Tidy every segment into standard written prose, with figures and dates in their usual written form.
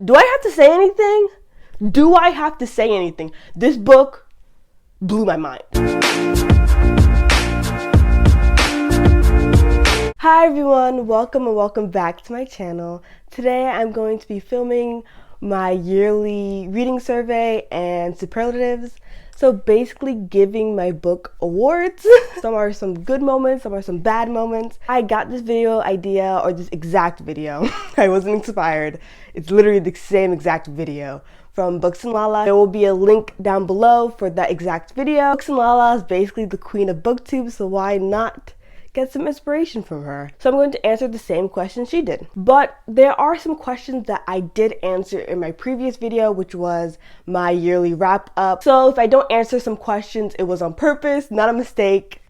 Do I have to say anything? Do I have to say anything? This book blew my mind. Hi everyone, welcome back to my channel. Today I'm going to be filming my yearly reading survey and superlatives. So basically giving my book awards. Some are some good moments, some are some bad moments. I got this video idea, or this exact video. I wasn't inspired. It's literally the same exact video from Books and Lala. There will be a link down below for that exact video. Books and Lala is basically the queen of booktube, so why not get some inspiration from her? So I'm going to answer the same question she did. But there are some questions that I did answer in my previous video, which was my yearly wrap up. So if I don't answer some questions, it was on purpose, not a mistake.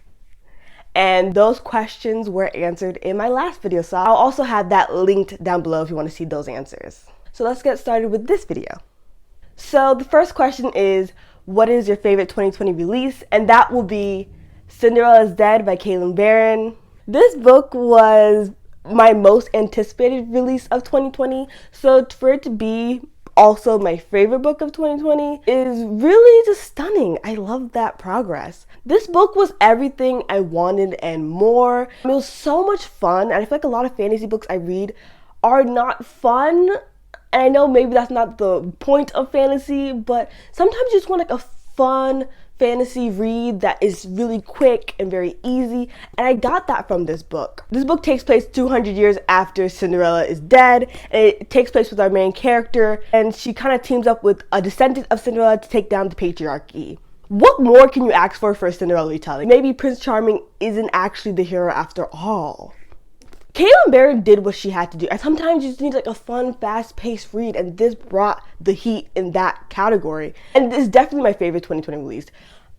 And those questions were answered in my last video. So I'll also have that linked down below if you want to see those answers. So let's get started with this video. So the first question is, what is your favorite 2020 release? And that will be Cinderella's Dead by Caitlin Barron. This book was my most anticipated release of 2020, so for it to be also my favorite book of 2020 is really just stunning. I love that progress. This book was everything I wanted and more. It was so much fun, and I feel like a lot of fantasy books I read are not fun, and I know maybe that's not the point of fantasy, but sometimes you just want like a fun fantasy read that is really quick and very easy, and I got that from this book. This book takes place 200 years after Cinderella is dead, and it takes place with our main character, and she kind of teams up with a descendant of Cinderella to take down the patriarchy. What more can you ask for a Cinderella retelling? Maybe Prince Charming isn't actually the hero after all. Caitlin Barron did what she had to do, and sometimes you just need like a fun, fast-paced read, and this brought the heat in that category. And this is definitely my favorite 2020 release.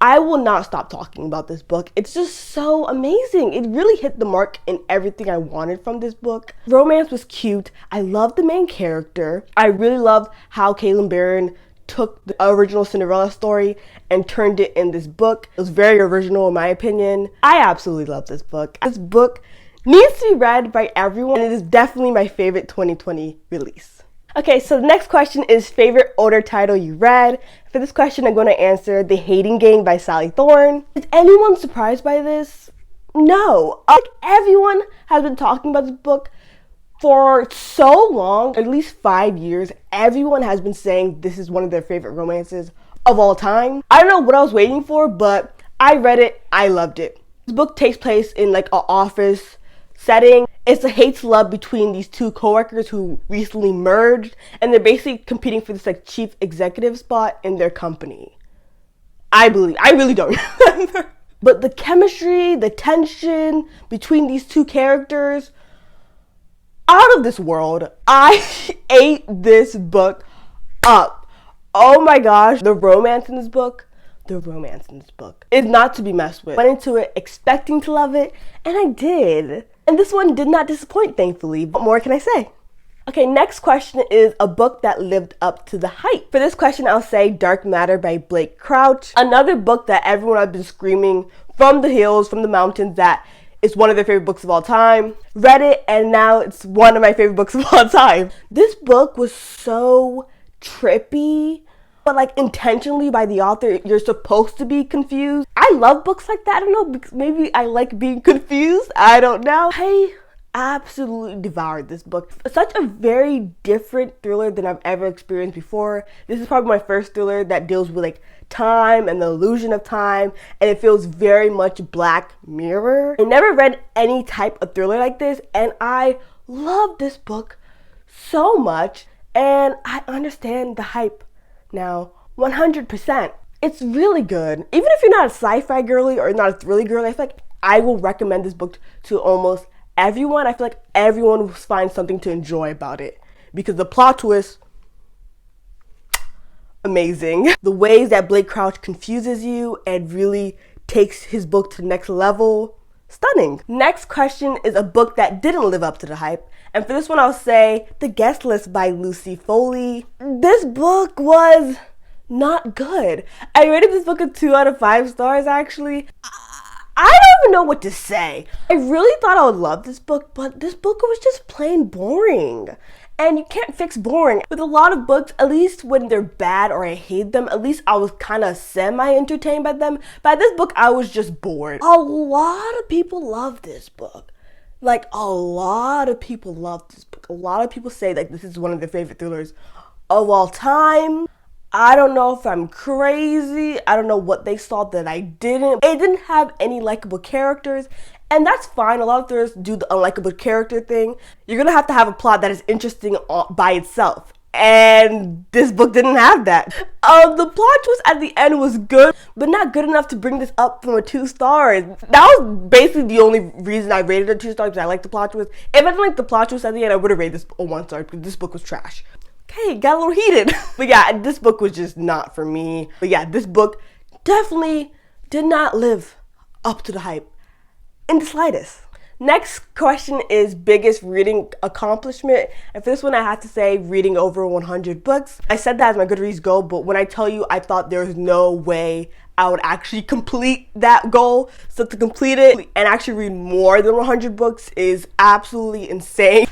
I will not stop talking about this book. It's just so amazing. It really hit the mark in everything I wanted from this book. Romance was cute. I loved the main character. I really loved how Caitlin Barron took the original Cinderella story and turned it in this book. It was very original in my opinion. I absolutely love this book. This book needs to be read by everyone, and it is definitely my favorite 2020 release. Okay, so the next question is favorite older title you read. For this question, I'm going to answer The Hating Game by Sally Thorne. Is anyone surprised by this? No. Like, everyone has been talking about this book for so long, at least 5 years. Everyone has been saying this is one of their favorite romances of all time. I don't know what I was waiting for, but I read it. I loved it. This book takes place in like an office setting. It's a hate-to-love between these two coworkers who recently merged, and they're basically competing for this like chief executive spot in their company. I really don't remember. But the chemistry, the tension between these two characters, out of this world. I ate this book up. Oh my gosh, the romance in this book is not to be messed with. Went into it expecting to love it, and I did. And this one did not disappoint, thankfully. What more can I say? Okay, next question is a book that lived up to the hype. For this question, I'll say Dark Matter by Blake Crouch. Another book that everyone has been screaming from the hills, from the mountains, that it's one of their favorite books of all time. Read it, and now it's one of my favorite books of all time. This book was so trippy, but like intentionally by the author. You're supposed to be confused. I love books like that. I don't know, because maybe I like being confused. I don't know. I absolutely devoured this book. Such a very different thriller than I've ever experienced before. This is probably my first thriller that deals with like time and the illusion of time, and it feels very much Black Mirror. I never read any type of thriller like this, and I love this book so much, and I understand the hype now 100%. It's really good. Even if you're not a sci-fi girly or not a thriller girly, I feel like I will recommend this book to almost everyone. I feel like everyone will find something to enjoy about it because the plot twist, amazing. The ways that Blake Crouch confuses you and really takes his book to the next level, stunning. Next question is a book that didn't live up to the hype. And for this one, I'll say The Guest List by Lucy Foley. This book was not good. I rated this book a 2 out of 5 stars, actually. I don't even know what to say. I really thought I would love this book, but this book was just plain boring. And you can't fix boring. With a lot of books, at least when they're bad or I hate them, at least I was kind of semi-entertained by them. By this book, I was just bored. A lot of people love this book. Like, a lot of people love this book. A lot of people say like this is one of their favorite thrillers of all time. I don't know if I'm crazy. I don't know what they saw that I didn't. It didn't have any likable characters. And that's fine. A lot of thrillers do the unlikable character thing. You're gonna have to have a plot that is interesting by itself. And this book didn't have that. The plot twist at the end was good, but not good enough to bring this up from a 2 stars. That was basically the only reason I rated it 2 stars, because I liked the plot twist. If I didn't like the plot twist at the end, I would have rated this a 1 star, because this book was trash. Okay, got a little heated. But yeah, this book was just not for me. But yeah, this book definitely did not live up to the hype in the slightest. Next question is biggest reading accomplishment. And for this one, I have to say reading over 100 books. I said that as my Goodreads goal, but when I tell you I thought there was no way I would actually complete that goal. So to complete it and actually read more than 100 books is absolutely insane.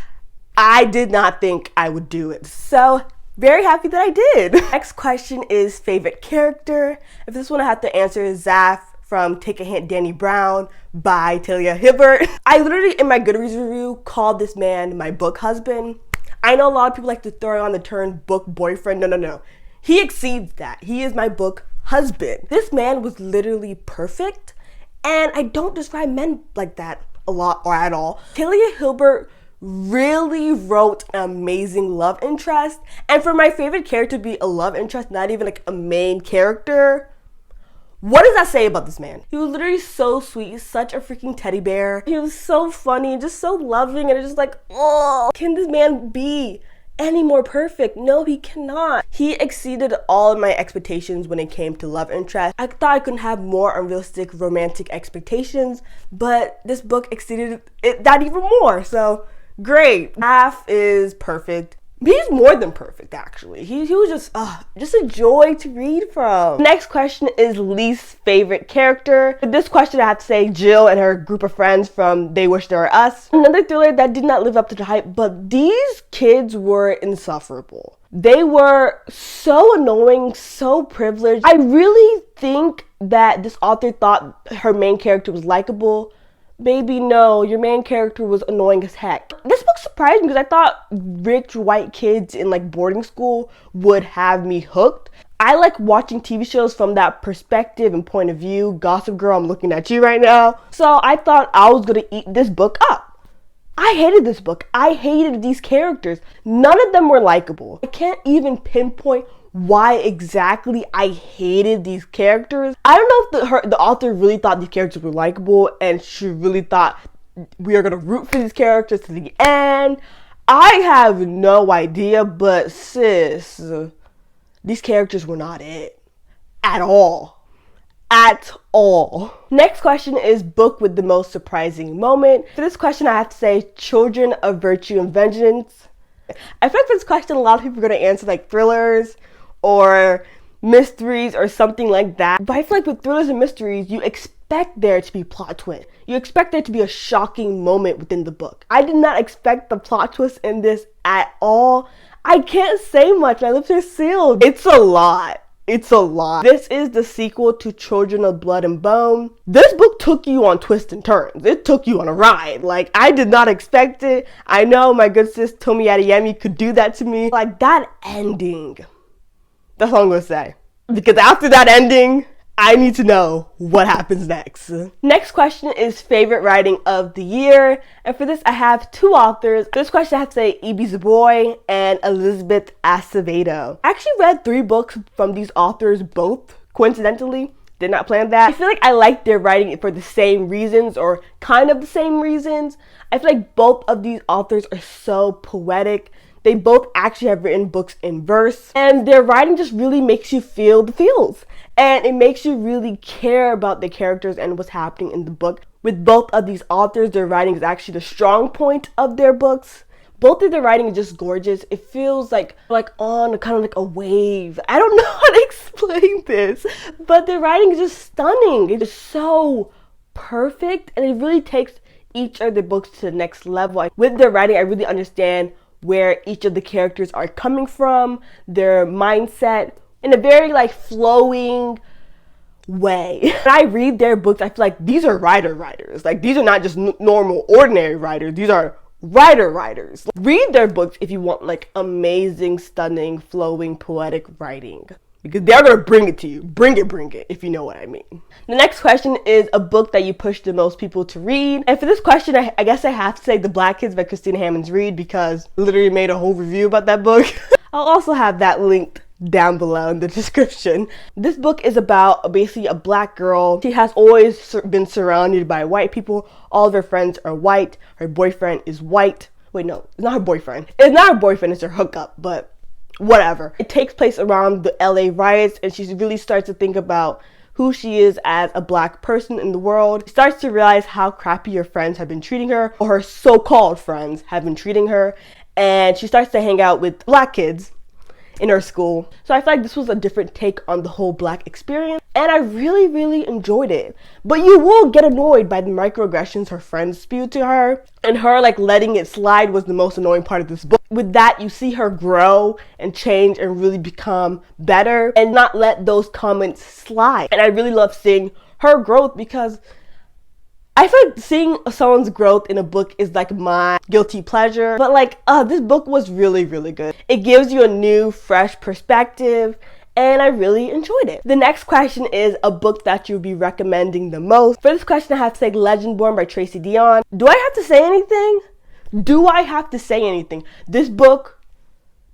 I did not think I would do it. So very happy that I did. Next question is favorite character. And for this one, I have to answer Zaf from Take a Hint, Danny Brown by Talia Hibbert. I literally, in my Goodreads review, called this man my book husband. I know a lot of people like to throw on the term book boyfriend. No. He exceeds that. He is my book husband. This man was literally perfect, and I don't describe men like that a lot or at all. Talia Hibbert really wrote an amazing love interest, and for my favorite character to be a love interest, not even like a main character, what does that say about this man? He was literally so sweet, such a freaking teddy bear. He was so funny, just so loving, and it's just like, oh, can this man be any more perfect? No, he cannot. He exceeded all of my expectations when it came to love interest. I thought I couldn't have more unrealistic romantic expectations, but this book exceeded that even more, so great. Half is perfect. He's more than perfect, actually. He was just a joy to read from. Next question is least favorite character. For this question, I have to say Jill and her group of friends from They Wish They Were Us. Another thriller that did not live up to the hype, but these kids were insufferable. They were so annoying, so privileged. I really think that this author thought her main character was likable. Baby, no, your main character was annoying as heck. This book surprised me because I thought rich white kids in like boarding school would have me hooked. I like watching TV shows from that perspective and point of view. Gossip Girl, I'm looking at you right now. So I thought I was gonna eat this book up. I hated this book. I hated these characters. None of them were likable. I can't even pinpoint why exactly I hated these characters. I don't know if the author really thought these characters were likable and she really thought we are gonna root for these characters to the end. I have no idea, but sis, these characters were not it at all. At all. Next question is book with the most surprising moment. For this question, I have to say Children of Virtue and Vengeance. I feel like for this question, a lot of people are gonna answer like thrillers or mysteries or something like that. But I feel like with thrillers and mysteries, you expect there to be plot twist. You expect there to be a shocking moment within the book. I did not expect the plot twist in this at all. I can't say much. My lips are sealed. It's a lot. It's a lot. This is the sequel to Children of Blood and Bone. This book took you on twists and turns. It took you on a ride. Like, I did not expect it. I know my good sis Tomi Adeyemi could do that to me. Like, that ending. That's all I'm gonna say. Because after that ending, I need to know what happens next. Next question is favorite writing of the year. And for this, I have 2 authors. For this question, I have to say E.B. Zaboy and Elizabeth Acevedo. I actually read 3 books from these authors both, coincidentally. Did not plan that. I feel like I like their writing for the same reasons, or kind of the same reasons. I feel like both of these authors are so poetic. They both actually have written books in verse, and their writing just really makes you feel the feels. And it makes you really care about the characters and what's happening in the book. With both of these authors, their writing is actually the strong point of their books. Both of their writing is just gorgeous. It feels like on kind of like a wave. I don't know how to explain this, but their writing is just stunning. It is so perfect, and it really takes each of their books to the next level. With their writing, I really understand where each of the characters are coming from, their mindset, in a very like flowing way. When I read their books, I feel like these are writers. Like these are not just normal, ordinary writers. These are writers. Read their books if you want like amazing, stunning, flowing, poetic writing. Because they're gonna bring it to you. Bring it, if you know what I mean. The next question is a book that you push the most people to read. And for this question, I guess I have to say The Black Kids by Christina Hammonds Reed, because I literally made a whole review about that book. I'll also have that linked down below in the description. This book is about basically a black girl. She has always been surrounded by white people. All of her friends are white. Her boyfriend is white. Wait, no, it's not her boyfriend. It's not her boyfriend, it's her hookup, but whatever. It takes place around the LA riots, and she really starts to think about who she is as a black person in the world. She starts to realize how crappy her friends have been treating her, or her so-called friends have been treating her, and she starts to hang out with black kids in her school. So I feel like this was a different take on the whole black experience, and I really enjoyed it. But you will get annoyed by the microaggressions her friends spewed to her, and her like letting it slide was the most annoying part of this book. With that, you see her grow and change and really become better and not let those comments slide. And I really love seeing her growth, because I feel like seeing someone's growth in a book is like my guilty pleasure. But like, this book was really good. It gives you a new, fresh perspective, and I really enjoyed it. The next question is a book that you'd be recommending the most. For this question, I have to say Legendborn by Tracy Didnt. Do I have to say anything? Do I have to say anything? This book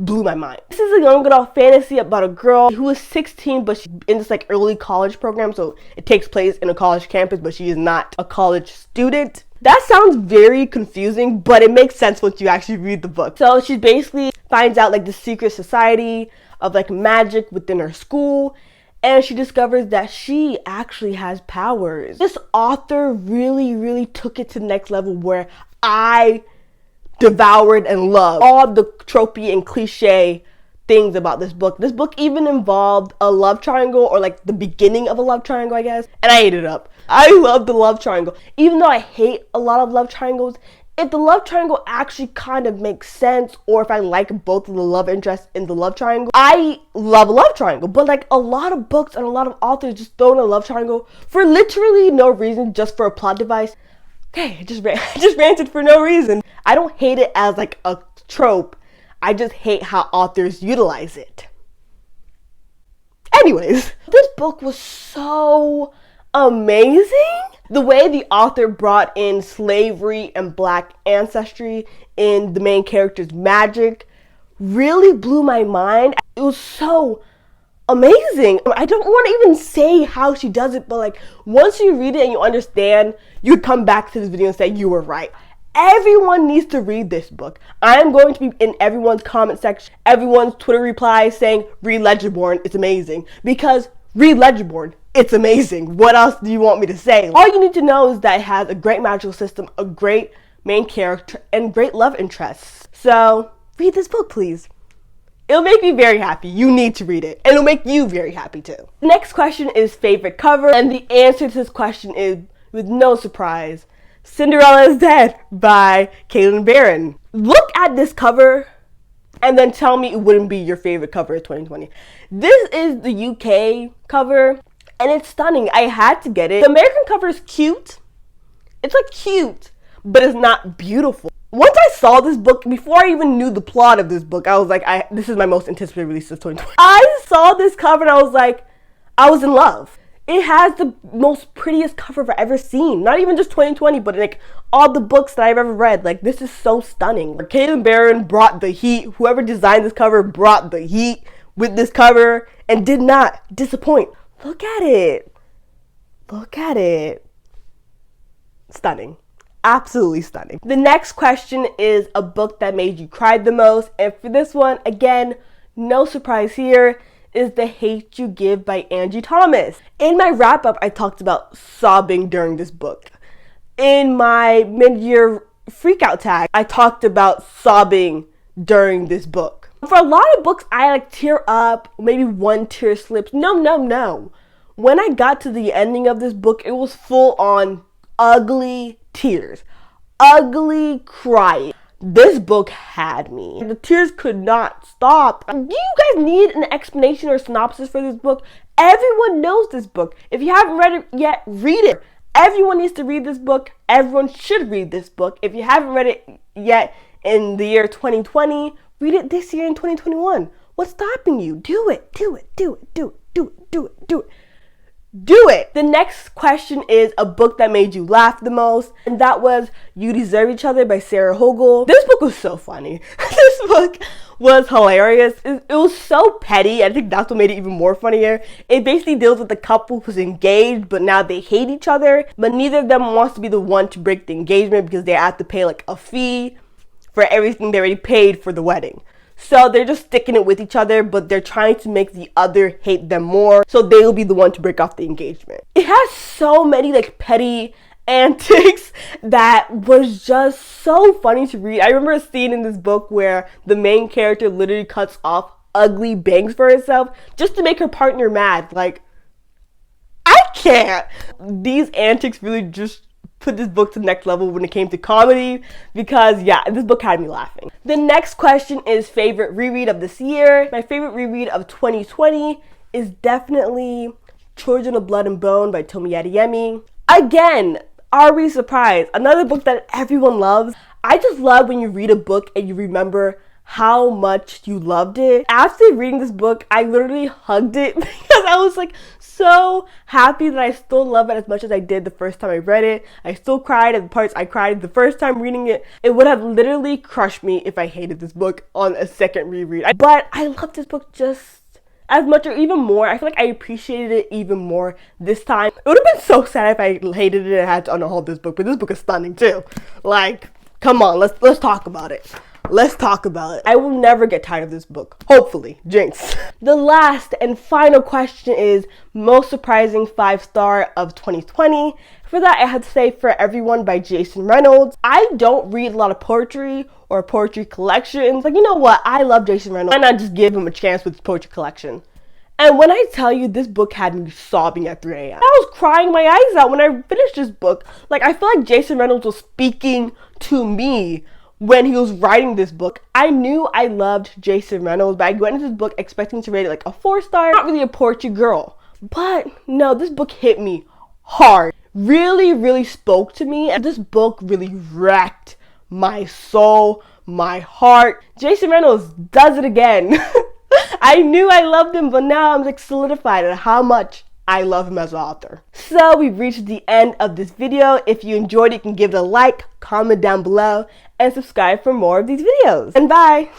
blew my mind. This is a young adult fantasy about a girl who is 16, but she's in this like early college program, so it takes place in a college campus, but she is not a college student. That sounds very confusing, but it makes sense once you actually read the book. So she basically finds out like the secret society of like magic within her school, and she discovers that she actually has powers. This author really took it to the next level, where I devoured and loved all the tropey and cliche things about this book. This book even involved a love triangle, or like the beginning of a love triangle, I guess, and I ate it up. I love the love triangle. Even though I hate a lot of love triangles, if the love triangle actually kind of makes sense, or if I like both of the love interests in the love triangle, I love a love triangle. But like a lot of books and a lot of authors just throw in a love triangle for literally no reason, just for a plot device. Okay, I just ranted for no reason. I don't hate it as like a trope. I just hate how authors utilize it. Anyways, this book was so amazing. The way the author brought in slavery and black ancestry in the main character's magic really blew my mind. It was so amazing. I don't want to even say how she does it, but like once you read it and you understand, you come back to this video and say you were right. Everyone needs to read this book. I am going to be in everyone's comment section, everyone's Twitter replies saying read Legendborn, it's amazing. Because read Legendborn, it's amazing. What else do you want me to say? All you need to know is that it has a great magical system, a great main character, and great love interests. So read this book, please. It'll make me very happy. You need to read it. And it'll make you very happy too. The next question is favorite cover. And the answer to this question is, with no surprise, Cinderella is Dead by Caitlin Barron. Look at this cover and then tell me it wouldn't be your favorite cover of 2020. This is the UK cover and it's stunning. I had to get it. The American cover is cute. It's like cute, but it's not beautiful. Once I saw this book, before I even knew the plot of this book, I was like, this is my most anticipated release of 2020. I saw this cover and I was like, I was in love. It has the most prettiest cover I've ever seen. Not even just 2020, but like all the books that I've ever read. Like this is so stunning. Caitlin Barron brought the heat. Whoever designed this cover brought the heat with this cover and did not disappoint. Look at it. Look at it. Stunning. Absolutely stunning. The next question is a book that made you cry the most. And for this one, again, no surprise here, is The Hate You Give by Angie Thomas. In my wrap up, I talked about sobbing during this book. In my mid-year freakout tag, I talked about sobbing during this book. For a lot of books, I like tear up, maybe one tear slips. No. When I got to the ending of this book, it was full on ugly tears, ugly crying. This book had me. The tears could not stop. Do you guys need an explanation or synopsis for this book? Everyone knows this book. If you haven't read it yet, read it. Everyone needs to read this book. Everyone should read this book. If you haven't read it yet in the year 2020, read it this year in 2021. What's stopping you? Do it. Do it. Do it. Do it. Do it. Do it. Do it. Do it! The next question is a book that made you laugh the most, and that was You Deserve Each Other by Sarah Hogel. This book was so funny. This book was hilarious. It was so petty. I think that's what made it even more funnier. It basically deals with a couple who's engaged, but now they hate each other, but neither of them wants to be the one to break the engagement because they have to pay like a fee for everything they already paid for the wedding. So they're just sticking it with each other, but they're trying to make the other hate them more, so they'll be the one to break off the engagement. It has so many like petty antics that was just so funny to read. I remember a scene in this book where the main character literally cuts off ugly bangs for herself just to make her partner mad. Like, I can't. These antics really just put this book to the next level when it came to comedy, because yeah, this book had me laughing. The next question is favorite reread of this year. My favorite reread of 2020 is definitely Children of Blood and Bone by Tomi Adeyemi. Again, are we surprised? Another book that everyone loves. I just love when you read a book and you remember how much you loved it. After reading this book, I literally hugged it because I was like so happy that I still love it as much as I did the first time I read it. I still cried at the parts I cried the first time reading it. It would have literally crushed me if I hated this book on a second reread. But I love this book just as much or even more. I feel like I appreciated it even more this time. It would have been so sad if I hated it and I had to unhaul this book, but this book is stunning too. Like, come on, let's talk about it. Let's talk about it. I will never get tired of this book. Hopefully. Jinx. The last and final question is most surprising 5-star of 2020. For that, I have to say For Everyone by Jason Reynolds. I don't read a lot of poetry or poetry collections. Like, you know what? I love Jason Reynolds. Why not just give him a chance with his poetry collection? And when I tell you, this book had me sobbing at 3 a.m. I was crying my eyes out when I finished this book. Like, I feel like Jason Reynolds was speaking to me when he was writing this book. I knew I loved Jason Reynolds, but I went into this book expecting to rate it like a 4-star. Not really a poetry girl. But no, this book hit me hard. Really, really spoke to me. And this book really wrecked my soul, my heart. Jason Reynolds does it again. I knew I loved him, but now I'm like solidified at how much I love him as an author. So we've reached the end of this video. If you enjoyed it, you can give it a like, comment down below, and subscribe for more of these videos. And bye!